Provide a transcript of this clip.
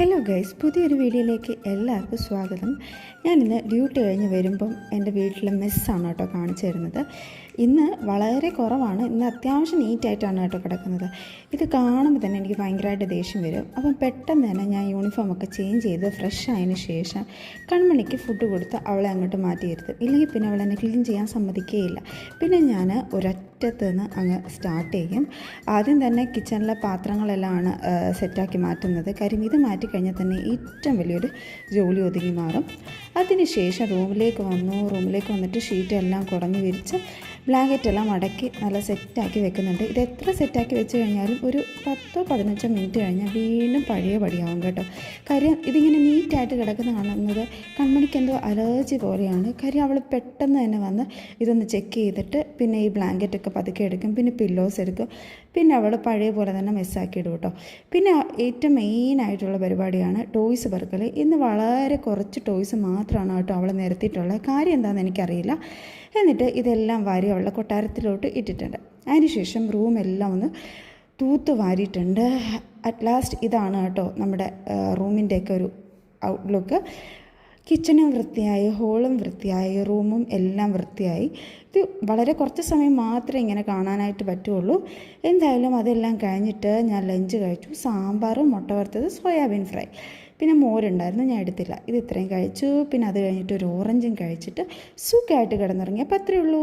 Hello guys, പുതിയൊരു വീഡിയോയിലേക്ക് എല്ലാവർക്കും സ്വാഗതം. ഞാനിന്ന് ഡ്യൂട്ടി കഴിഞ്ഞ് വരുമ്പം എൻ്റെ വീട്ടിലെ മെസ്സാണ് കേട്ടോ കാണിച്ചു തരുന്നത്. ഇന്ന് വളരെ കുറവാണ്, ഇന്ന് അത്യാവശ്യം നീറ്റായിട്ടാണ് കേട്ടോ കിടക്കുന്നത്. ഇത് കാണുമ്പോൾ തന്നെ എനിക്ക് ഭയങ്കരമായിട്ട് ദേഷ്യം വരും. അപ്പം പെട്ടെന്ന് തന്നെ ഞാൻ യൂണിഫോമൊക്കെ ചേഞ്ച് ചെയ്ത് ഫ്രഷ് ആയതിന് ശേഷം കൺമണിക്ക് ഫുഡ് കൊടുത്ത് അവളെ അങ്ങോട്ട് മാറ്റിയിരുത്തും. ഇല്ലെങ്കിൽ പിന്നെ അവളെ എന്നെ ക്ലീൻ ചെയ്യാൻ സമ്മതിക്കുകയില്ല. പിന്നെ ഞാൻ ഒരറ്റത്ത് നിന്ന് അങ്ങ് സ്റ്റാർട്ട് ചെയ്യും. ആദ്യം തന്നെ കിച്ചണിലെ പാത്രങ്ങളെല്ലാം സെറ്റാക്കി മാറ്റുന്നത്. കാര്യം ഇത് മാറ്റിക്കഴിഞ്ഞാൽ തന്നെ ഏറ്റവും വലിയൊരു ജോലി ഒതുങ്ങി മാറും. അതിനുശേഷം റൂമിലേക്ക് വന്നിട്ട് ഷീറ്റെല്ലാം കുടഞ്ഞ് വിരിച്ച് ബ്ലാങ്കറ്റെല്ലാം മടക്കി നല്ല സെറ്റാക്കി വെക്കുന്നുണ്ട്. ഇത് എത്ര സെറ്റാക്കി വെച്ച് കഴിഞ്ഞാലും ഒരു 10-15 മിനിറ്റ് കഴിഞ്ഞാൽ വീണ്ടും പഴയ പടിയാവും കേട്ടോ. കാര്യം ഇതിങ്ങനെ നീറ്റായിട്ട് കിടക്കുന്ന കാണുന്നത് കൺമണിക്ക് എന്തോ അലർജി പോലെയാണ്. കാര്യം അവൾ പെട്ടെന്ന് തന്നെ വന്ന് ഇതൊന്ന് ചെക്ക് ചെയ്തിട്ട് പിന്നെ ഈ ബ്ലാങ്കറ്റൊക്കെ പതുക്കെ എടുക്കും, പിന്നെ പില്ലോസ് എടുക്കും, പിന്നെ അവൾ പഴയ പോലെ തന്നെ മെസ്സാക്കി ഇടും കേട്ടോ. പിന്നെ ഏറ്റവും മെയിനായിട്ടുള്ള പരിപാടിയാണ് ടോയ്സ് പെറുക്കൽ. ഇന്ന് വളരെ കുറച്ച് ടോയ്സ് മാത്രമാണ് കേട്ടോ അവൾ നിരത്തിയിട്ടുള്ളത്. കാര്യം എന്താണെന്ന് എനിക്കറിയില്ല. എന്നിട്ട് ഇതെല്ലാം വാരി അവളുടെ കൊട്ടാരത്തിലോട്ട് ഇട്ടിട്ടുണ്ട്. അതിനുശേഷം റൂമെല്ലാം ഒന്ന് തൂത്ത് വാരിയിട്ടുണ്ട്. അറ്റ് ലാസ്റ്റ് ഇതാണ് കേട്ടോ നമ്മുടെ റൂമിൻ്റെയൊക്കെ ഒരു ഔട്ട്ലുക്ക്. കിച്ചണും വൃത്തിയായി, ഹോളും വൃത്തിയായി, റൂമും എല്ലാം വൃത്തിയായി. ഇത് വളരെ കുറച്ച് സമയം മാത്രമേ ഇങ്ങനെ കാണാനായിട്ട് പറ്റുള്ളൂ. എന്തായാലും അതെല്ലാം കഴിഞ്ഞിട്ട് ഞാൻ ലഞ്ച് കഴിച്ചു. സാമ്പാറും മുട്ട വറുത്തത്, സോയാബീൻ ഫ്രൈ, പിന്നെ മോരുണ്ടായിരുന്നു, ഞാൻ എടുത്തില്ല. ഇത് ഇത്രയും കഴിച്ചു. പിന്നെ അത് കഴിഞ്ഞിട്ട് ഒരു ഓറഞ്ചും കഴിച്ചിട്ട് സുഖമായിട്ട് കിടന്നുറങ്ങി. അപ്പോൾ അത്രയേ ഉള്ളൂ.